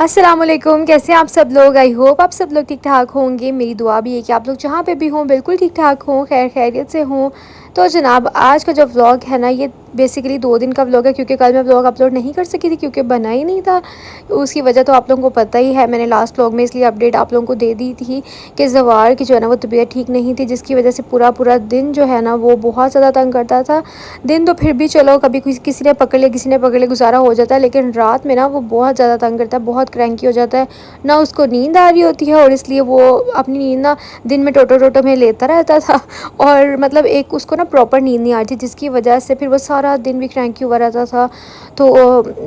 अस्सलाम वालेकुम। कैसे हैं आप सब लोग। आई होप आप सब लोग ठीक ठाक होंगे। मेरी दुआ भी है कि आप लोग जहाँ पे भी हों बिल्कुल ठीक ठाक हों, खैर खैरियत से हों। तो जनाब आज का जो व्लॉग है ना, ये बेसिकली 2 दिन का व्लॉग है, क्योंकि कल मैं व्लॉग अपलोड नहीं कर सकी थी क्योंकि बना ही नहीं था। उसकी वजह तो आप लोगों को पता ही है, मैंने लास्ट व्लॉग में इसलिए अपडेट आप लोगों को दे दी थी कि जवार की जो है ना वो तबीयत ठीक नहीं थी, जिसकी वजह से पूरा पूरा दिन जो है ना वो बहुत ज़्यादा तंग करता था। दिन तो फिर भी चलो कभी किसी ने पकड़ लिया किसी ने पकड़ लिया गुजारा हो जाता है, लेकिन रात में ना वो बहुत ज़्यादा तंग करता है, बहुत क्रैंकी हो जाता है। ना उसको नींद आ रही होती है और इसलिए वो अपनी नींद ना दिन में टोटो टोटो में लेता रहता था और मतलब एक उसको ना प्रॉपर नींद नहीं आ रही थी, जिसकी वजह से फिर वो सारा दिन भी क्रैंकी हुआ रहता था। तो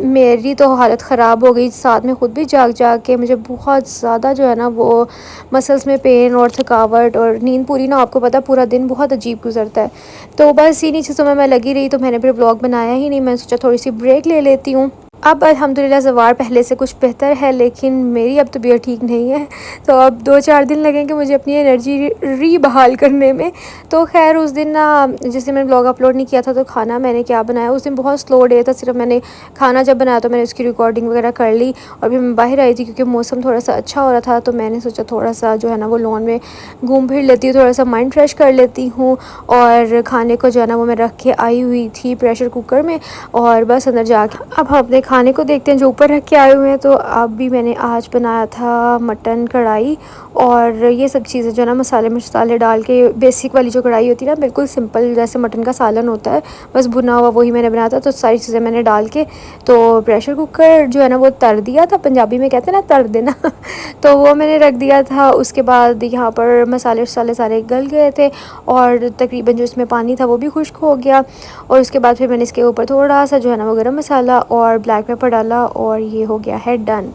मेरी तो हालत ख़राब हो गई, साथ में ख़ुद भी जाग जाग के मुझे बहुत ज़्यादा जो है ना वो मसल्स में पेन और थकावट और नींद पूरी ना, आपको पता पूरा दिन बहुत अजीब गुजरता है। तो बस इन्हीं चीज़ों में मैं लगी रही, तो मैंने फिर ब्लॉग बनाया ही नहीं। मैंने सोचा थोड़ी सी ब्रेक ले लेती हूँ। अब अल्हम्दुलिल्लाह ज़वार पहले से कुछ बेहतर है, लेकिन मेरी अब तबीयत ठीक नहीं है, तो अब 2-4 दिन लगेंगे मुझे अपनी एनर्जी रीबहाल करने में। तो खैर उस दिन ना जिस दिन मैंने ब्लॉग अपलोड नहीं किया था, तो खाना मैंने क्या बनाया उस दिन बहुत स्लो डे था। सिर्फ मैंने खाना जब बनाया तो मैंने उसकी रिकॉर्डिंग वगैरह कर ली और फिर मैं बाहर आई थी क्योंकि मौसम थोड़ा सा अच्छा हो रहा था। तो मैंने सोचा थोड़ा सा जो है ना वो लॉन में घूम फिर लेती हूँ, थोड़ा सा माइंड फ्रेश कर लेती हूँ। और खाने को जो है ना वो मैं रख के आई हुई थी प्रेशर कुकर में, और बस अंदर जाके अब हम अपने खाने को देखते हैं जो ऊपर रख के आए हुए हैं। तो अब भी मैंने आज बनाया था मटन कढ़ाई, और ये सब चीज़ें जो है ना मसाले मसाले डाल के, बेसिक वाली जो कढ़ाई होती है ना बिल्कुल सिंपल जैसे मटन का सालन होता है, बस भुना हुआ वही मैंने बनाया था। तो सारी चीज़ें मैंने डाल के तो प्रेशर कुकर जो है ना वो तर दिया था, पंजाबी में कहते हैं ना तर देना तो वो मैंने रख दिया था। उसके बाद यहाँ पर मसाले वसाले सारे गल गए थे और तकरीबन जो इसमें पानी था वो भी खुश्क हो गया। और उसके बाद फिर मैंने इसके ऊपर थोड़ा सा जो है ना वो गरम मसाला और ब्लैक पेपर डाला और ये हो गया है डन।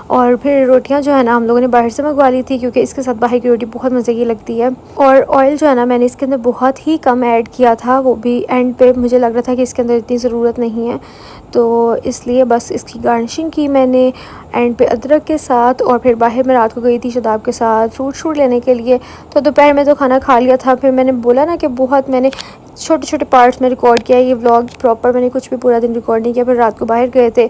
और फिर रोटियां जो है ना हम लोगों ने बाहर से मंगवा ली थी, क्योंकि इसके साथ बाहर की रोटी बहुत मज़े की लगती है। और ऑयल जो है ना मैंने इसके अंदर बहुत ही कम ऐड किया था, वो भी एंड पे मुझे लग रहा था कि इसके अंदर इतनी ज़रूरत नहीं है, तो इसलिए बस इसकी गार्निशिंग की मैंने एंड पे अदरक के साथ। और फिर बाहर मैं रात को गई थी शदाब के साथ फ्रूट शूट लेने के लिए, तो दोपहर में तो खाना खा लिया था। फिर मैंने बोला ना कि बहुत मैंने छोटे छोटे पार्ट्स में रिकॉर्ड किया, ये व्लॉग प्रॉपर मैंने कुछ भी पूरा दिन रिकॉर्ड नहीं किया। फिर रात को बाहर गए थे,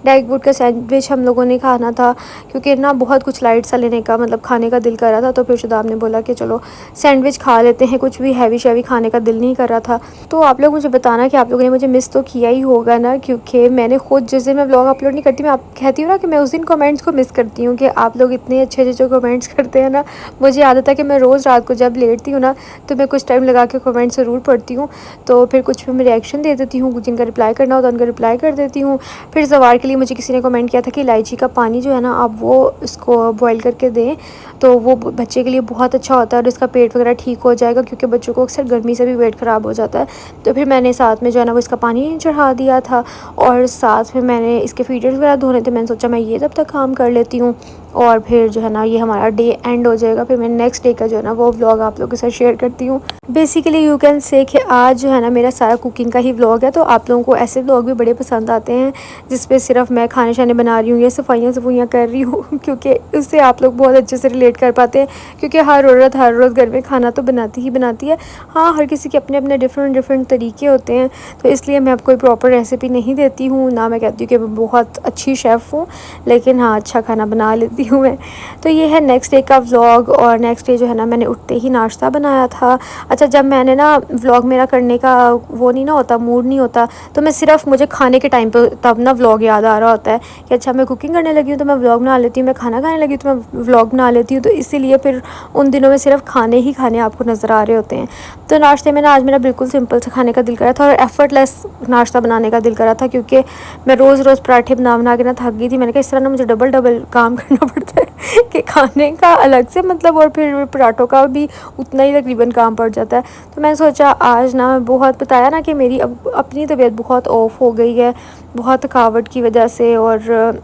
डाइट वुड का सैंडविच हम लोगों ने खाना था, क्योंकि ना बहुत कुछ लाइट सा लेने का मतलब खाने का दिल कर रहा था। तो फिर शदाब ने बोला कि चलो सैंडविच खा लेते हैं, कुछ भी हैवी शैवी खाने का दिल नहीं कर रहा था। तो आप लोग मुझे बताना कि आप लोगों ने मुझे मिस तो किया ही होगा ना, क्योंकि मैंने खुद जिस दिन मैं व्लॉग अपलोड नहीं करती, मैं आप कहती हूँ ना कि मैं उस दिन कमेंट्स को मिस करती हूँ कि आप लोग इतने अच्छे अच्छे जो कमेंट्स करते हैं ना। मुझे आदत है कि मैं रोज़ रात को जब लेटती हूँ ना तो मैं कुछ टाइम लगा के कमेंट ज़रूर पढ़ती हूँ, तो फिर कुछ भी मैं रिएक्शन दे देती हूँ, जिनका रिप्लाई करना होता है उनका रिप्लाई कर देती हूँ। फिर ज़वार के लिए मुझे किसी ने कमेंट किया था कि इलायची का पानी जो है ना आप वो इसको बॉईल करके दें, तो वो बच्चे के लिए बहुत अच्छा होता है और इसका पेट वगैरह ठीक हो जाएगा, क्योंकि बच्चों को अक्सर गर्मी से भी पेट ख़राब हो जाता है। तो फिर मैंने साथ में जो है ना वो इसका पानी चढ़ा दिया था, और साथ में मैंने इसके फीडर्स वगैरह धोने थे। मैंने सोचा मैं ये तब तक काम कर लेती हूँ और फिर जो है ना ये हमारा डे एंड हो जाएगा। फिर मैं नेक्स्ट डे का जो है ना वो व्लॉग आप लोगों के साथ शेयर करती हूँ। बेसिकली यू कैन से कि आज जो है ना मेरा सारा कुकिंग का ही व्लॉग है। तो आप लोगों को ऐसे व्लॉग भी बड़े पसंद आते हैं जिस पे सिर्फ मैं खाने शाने बना रही हूँ या सफाइयाँ कर रही हूँ क्योंकि उससे आप लोग बहुत अच्छे से रिलेट कर पाते हैं, क्योंकि हर औरत हर रोज़ घर में खाना तो बनाती ही बनाती है। हाँ, हर किसी के अपने अपने डिफरेंट तरीके होते हैं, तो इसलिए मैं आपको कोई प्रॉपर रेसिपी नहीं देती हूँ, ना मैं कहती हूँ कि मैं बहुत अच्छी शेफ़ हूँ, लेकिन हाँ अच्छा खाना बना लेती हूँ मैं। तो ये है नेक्स्ट डे का व्लॉग। और नेक्स्ट डे जो है ना मैंने उठते ही नाश्ता बनाया था। अच्छा, जब मैंने ना व्लॉग मेरा करने का वो नहीं ना होता, मूड नहीं होता, तो मैं सिर्फ मुझे खाने के टाइम पे तब ना व्लॉग याद आ रहा होता है कि अच्छा मैं कुकिंग करने लगी हूँ तो मैं व्लॉग बना लेती हूँ, मैं खाना खाने लगी तो मैं व्लॉग बना लेती हूँ। तो इसीलिए फिर उन दिनों में सिर्फ खाने ही खाने आपको नज़र आ रहे होते हैं। तो नाश्ते में ना आज मेरा बिल्कुल सिंपल से खाने का दिल कर रहा था और एफर्टलेस नाश्ता बनाने का दिल कर रहा था, क्योंकि मैं रोज़ रोज़ पराठे बना बना के ना थक गई थी। मैंने कहा इस तरह ना मुझे डबल डबल काम करना पड़ता है कि खाने का अलग से मतलब और फिर पराठों का भी उतना ही तकरीबन काम पड़ जाता है। तो मैंने सोचा आज ना मैं बहुत बताया ना कि मेरी अपनी तबीयत बहुत ऑफ हो गई है बहुत थकावट की वजह से, और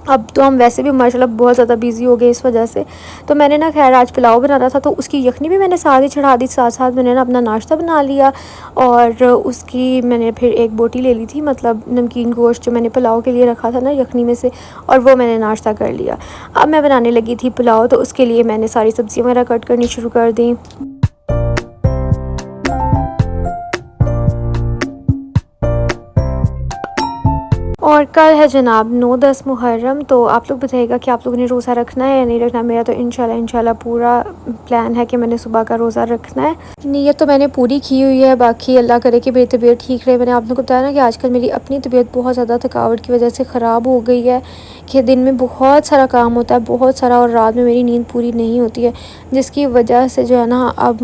अब तो हम वैसे भी माशाल्लाह बहुत ज़्यादा बिज़ी हो गए इस वजह से। तो मैंने ना खैर आज पुलाव बनाना था तो उसकी यखनी भी मैंने साथ ही चढ़ा दी, साथ साथ मैंने ना अपना नाश्ता बना लिया। और उसकी मैंने फिर एक बोटी ले ली थी, मतलब नमकीन गोश्त जो मैंने पुलाव के लिए रखा था ना यखनी में से, और वो मैंने नाश्ता कर लिया। अब मैं बनाने लगी थी पुलाव, तो उसके लिए मैंने सारी सब्ज़ियाँ वगैरह कट करनी शुरू कर दी। और कल है जनाब 9-10 मुहर्रम। तो आप लोग बताइएगा कि आप लोगों ने रोज़ा रखना है या नहीं रखना। मेरा तो इंशाल्लाह पूरा प्लान है कि मैंने सुबह का रोज़ा रखना है। नीयत तो मैंने पूरी की हुई है, बाकी अल्लाह करे कि मेरी तबीयत ठीक रहे। मैंने आप लोगों को बताया ना कि आजकल मेरी अपनी तबीयत बहुत ज़्यादा थकावट की वजह से ख़राब हो गई है कि दिन में बहुत सारा काम होता है, बहुत सारा, और रात में मेरी नींद पूरी नहीं होती है, जिसकी वजह से जो है ना अब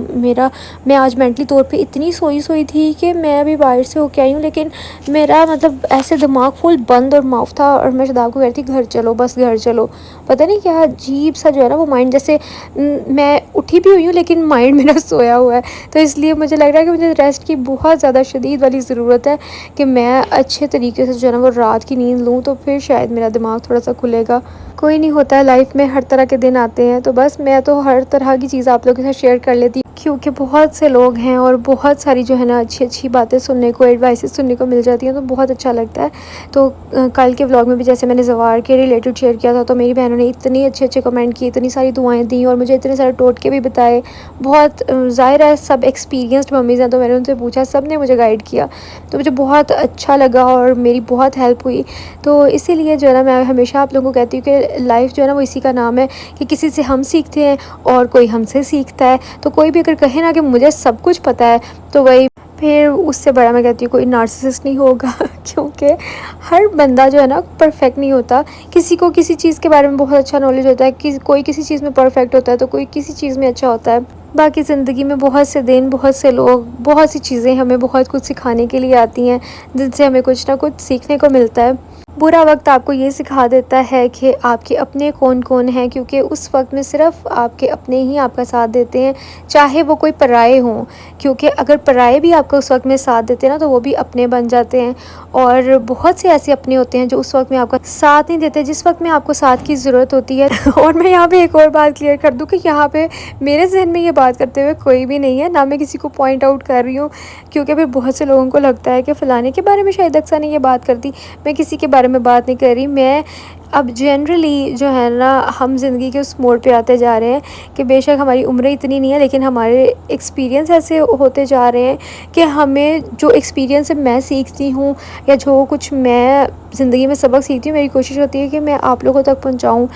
मैं आज मेंटली तौर पे इतनी सोई थी कि मैं अभी बाहर से होके आई हूँ, लेकिन मेरा मतलब ऐसे दिमाग फुल बंद और माउफ था और मैं शादाब को कह रही थी घर चलो, बस घर चलो। पता नहीं क्या अजीब सा जो है ना वो माइंड, जैसे मैं उठी भी हुई हूँ लेकिन माइंड मेरा सोया हुआ है। तो इसलिए मुझे लग रहा है कि मुझे रेस्ट की बहुत ज़्यादा शदीद वाली ज़रूरत है कि मैं अच्छे तरीके से जो है ना वो रात की नींद लूँ, तो फिर शायद मेरा दिमाग थोड़ा सा खुलेगा। कोई नहीं, होता है लाइफ में, हर तरह के दिन आते हैं। तो बस मैं तो हर तरह की चीज़ आप लोगों के साथ शेयर कर लेती हूँ क्योंकि बहुत से लोग हैं और बहुत सारी जो है ना अच्छी बातें सुनने को, एडवाइसेस सुनने को मिल जाती हैं, तो बहुत अच्छा लगता है। तो कल के व्लॉग में भी जैसे मैंने ज़वार के रिलेटेड शेयर किया था, तो मेरी बहनों ने इतनी अच्छे कमेंट किए, इतनी सारी दुआएं दी और मुझे इतने सारे टोटके भी बताए। बहुत ज़ाहिर है सब एक्सपीरियंस्ड मम्मीज़ हैं, तो मैंने उनसे पूछा, सब ने मुझे गाइड किया, तो मुझे बहुत अच्छा लगा और मेरी बहुत हेल्प हुई। तो इसीलिए जो है ना मैं हमेशा आप लोगों को कहती हूँ कि लाइफ जो है ना वो इसी का नाम है कि किसी से हम सीखते हैं और कोई हमसे सीखता है। तो कोई भी अगर कहे ना कि मुझे सब कुछ पता है, तो वही फिर उससे बड़ा मैं कहती हूँ कोई नार्सिसिस्ट नहीं होगा क्योंकि हर बंदा जो है ना परफेक्ट नहीं होता। किसी को किसी चीज़ के बारे में बहुत अच्छा नॉलेज होता है, कोई किसी चीज़ में परफेक्ट होता है, तो कोई किसी चीज़ में अच्छा होता है। बाकी ज़िंदगी में बहुत से दिन, बहुत से लोग, बहुत सी चीज़ें हमें बहुत कुछ सिखाने के लिए आती हैं, जिनसे हमें कुछ ना कुछ सीखने को मिलता है। बुरा वक्त आपको ये सिखा देता है कि आपके अपने कौन कौन हैं, क्योंकि उस वक्त में सिर्फ आपके अपने ही आपका साथ देते हैं, चाहे वो कोई पराए हों। क्योंकि अगर पराए भी आपको उस वक्त में साथ देते हैं ना, तो वो भी अपने बन जाते हैं। और बहुत से ऐसे अपने होते हैं जो उस वक्त में आपका साथ नहीं देते, जिस वक्त में आपको साथ की ज़रूरत होती है। और मैं यहाँ पे एक और बात क्लियर कर दूँ कि यहाँ पे मेरे जहन में ये बात करते हुए कोई भी नहीं है, ना मैं किसी को पॉइंट आउट कर रही हूँ, क्योंकि फिर बहुत से लोगों को लगता है कि फ़लाने के बारे में शायद अक्सर नहीं ये बात करती। मैं किसी के बारे में बात नहीं कर रही। मैं अब जनरली जो है ना हम ज़िंदगी के उस मोड़ पे आते जा रहे हैं कि बेशक हमारी उम्रें इतनी नहीं है, लेकिन हमारे एक्सपीरियंस ऐसे होते जा रहे हैं कि हमें जो एक्सपीरियंस से मैं सीखती हूँ या जो कुछ मैं ज़िंदगी में सबक सीखती हूँ, मेरी कोशिश होती है कि मैं आप लोगों तक पहुँचाऊँ।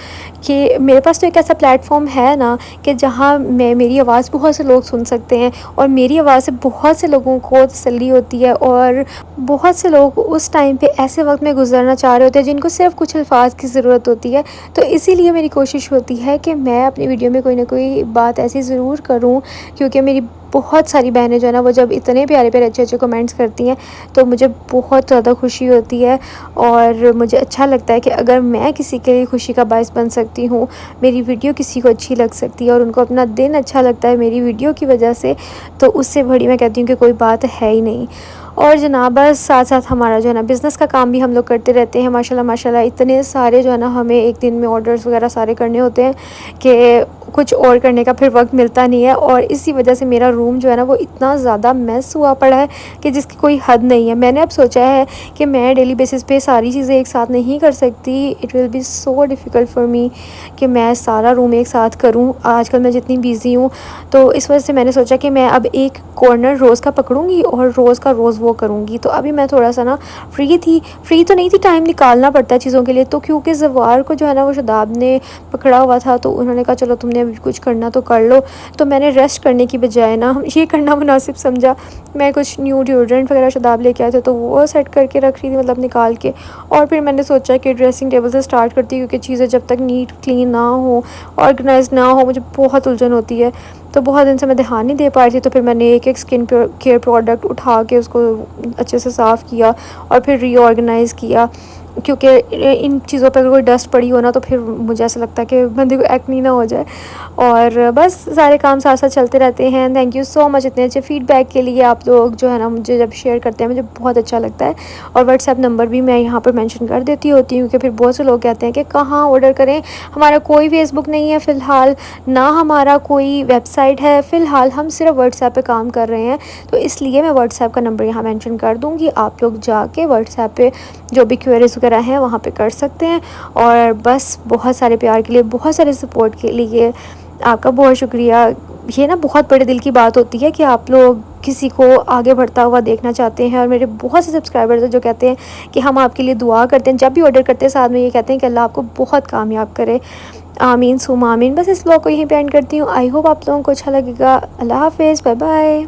कि मेरे पास तो एक ऐसा प्लेटफॉर्म है ना कि जहाँ मेरी आवाज़ बहुत से लोग सुन सकते हैं और मेरी आवाज़ से बहुत से लोगों को तसल्ली होती है। और बहुत से लोग उस टाइम पे ऐसे वक्त में गुजरना चाह रहे होते हैं जिनको सिर्फ कुछ अल्फाज की ज़रूरत होती है। तो इसीलिए मेरी कोशिश होती है कि मैं अपनी वीडियो में कोई ना कोई बात ऐसी ज़रूर करूं, क्योंकि मेरी बहुत सारी बहनें जो है ना वो जब इतने प्यारे अच्छे कमेंट्स करती हैं, तो मुझे बहुत ज़्यादा खुशी होती है। और मुझे अच्छा लगता है कि अगर मैं किसी के लिए खुशी का बायस बन सकती हूँ, मेरी वीडियो किसी को अच्छी लग सकती है और उनको अपना दिन अच्छा लगता है मेरी वीडियो की वजह से, तो उससे बड़ी मैं कहती हूँ कि कोई बात है ही नहीं। और जनाब बस साथ साथ हमारा जो है ना बिज़नेस का काम भी हम लोग करते रहते हैं। माशाल्लाह इतने सारे जो है ना हमें एक दिन में ऑर्डर्स वगैरह सारे करने होते हैं कि कुछ और करने का फिर वक्त मिलता नहीं है। और इसी वजह से मेरा रूम जो है ना वो इतना ज़्यादा मैस हुआ पड़ा है कि जिसकी कोई हद नहीं है। मैंने अब सोचा है कि मैं डेली बेसिस पे सारी चीज़ें एक साथ नहीं कर सकती। It will be so difficult for me कि मैं सारा रूम एक साथ करूँ। आजकल मैं जितनी बिज़ी हूँ, तो इस वजह से मैंने सोचा कि मैं अब एक कॉर्नर रोज़ का पकड़ूंगी और रोज़ का रोज़ वो करूँगी। तो अभी मैं थोड़ा सा ना फ्री तो नहीं थी, टाइम निकालना पड़ता है चीज़ों के लिए। तो क्योंकि ज़वार को जो है ना वो शदाब ने पकड़ा हुआ था, तो उन्होंने कहा चलो तुमने अभी कुछ करना तो कर लो। तो मैंने रेस्ट करने की बजाय ना ये करना मुनासिब समझा। मैं कुछ न्यू डिओड्रेंट वगैरह शदाब लेके आए थे, तो वो सेट करके रख रही थी, मतलब निकाल के। और फिर मैंने सोचा कि ड्रेसिंग टेबल से स्टार्ट करती, क्योंकि चीज़ें जब तक नीट क्लीन ना हो, ऑर्गेनाइज ना हो, मुझे बहुत उलझन होती है। तो बहुत दिन से मैं ध्यान नहीं दे पा रही थी। तो फिर मैंने एक स्किन केयर प्रोडक्ट उठा के उसको अच्छे से साफ़ किया और फिर रीऑर्गेनाइज़ किया, क्योंकि इन चीज़ों पर अगर कोई डस्ट पड़ी हो ना, तो फिर मुझे ऐसा लगता है कि बंदे को एक्ने ना हो जाए। और बस सारे काम साथ साथ चलते रहते हैं। थैंक यू सो मच इतने अच्छे फ़ीडबैक के लिए। आप लोग जो है ना मुझे जब शेयर करते हैं मुझे बहुत अच्छा लगता है। और व्हाट्सएप नंबर भी मैं यहाँ पर मेंशन कर देती होती हूँ, क्योंकि फिर बहुत से लोग कहते हैं कि कहाँ ऑर्डर करें। हमारा कोई फेसबुक नहीं है फ़िलहाल, ना हमारा कोई वेबसाइट है फ़िलहाल, हम सिर्फ व्हाट्सएप पे काम कर रहे हैं। तो इसलिए मैं व्हाट्सएप का नंबर यहाँ मेंशन कर दूँगी, आप लोग जाके व्हाट्सएप पे जो भी क्वेरीज वगैरह हैं वहाँ पे कर सकते हैं। और बस बहुत सारे प्यार के लिए, बहुत सारे सपोर्ट के लिए आपका बहुत शुक्रिया। ये ना बहुत बड़े दिल की बात होती है कि आप लोग किसी को आगे बढ़ता हुआ देखना चाहते हैं। और मेरे बहुत से सब्सक्राइबर्स हैं जो कहते हैं कि हम आपके लिए दुआ करते हैं, जब भी ऑर्डर करते हैं साथ में ये कहते हैं कि अल्लाह आपको बहुत कामयाब करे। आमीन सुम आमीन। बस इस व्लॉग को यहीं पे एंड करती हूँ। आई होप आप लोगों को अच्छा लगेगा। अल्लाह हाफिज़, बाय बाय।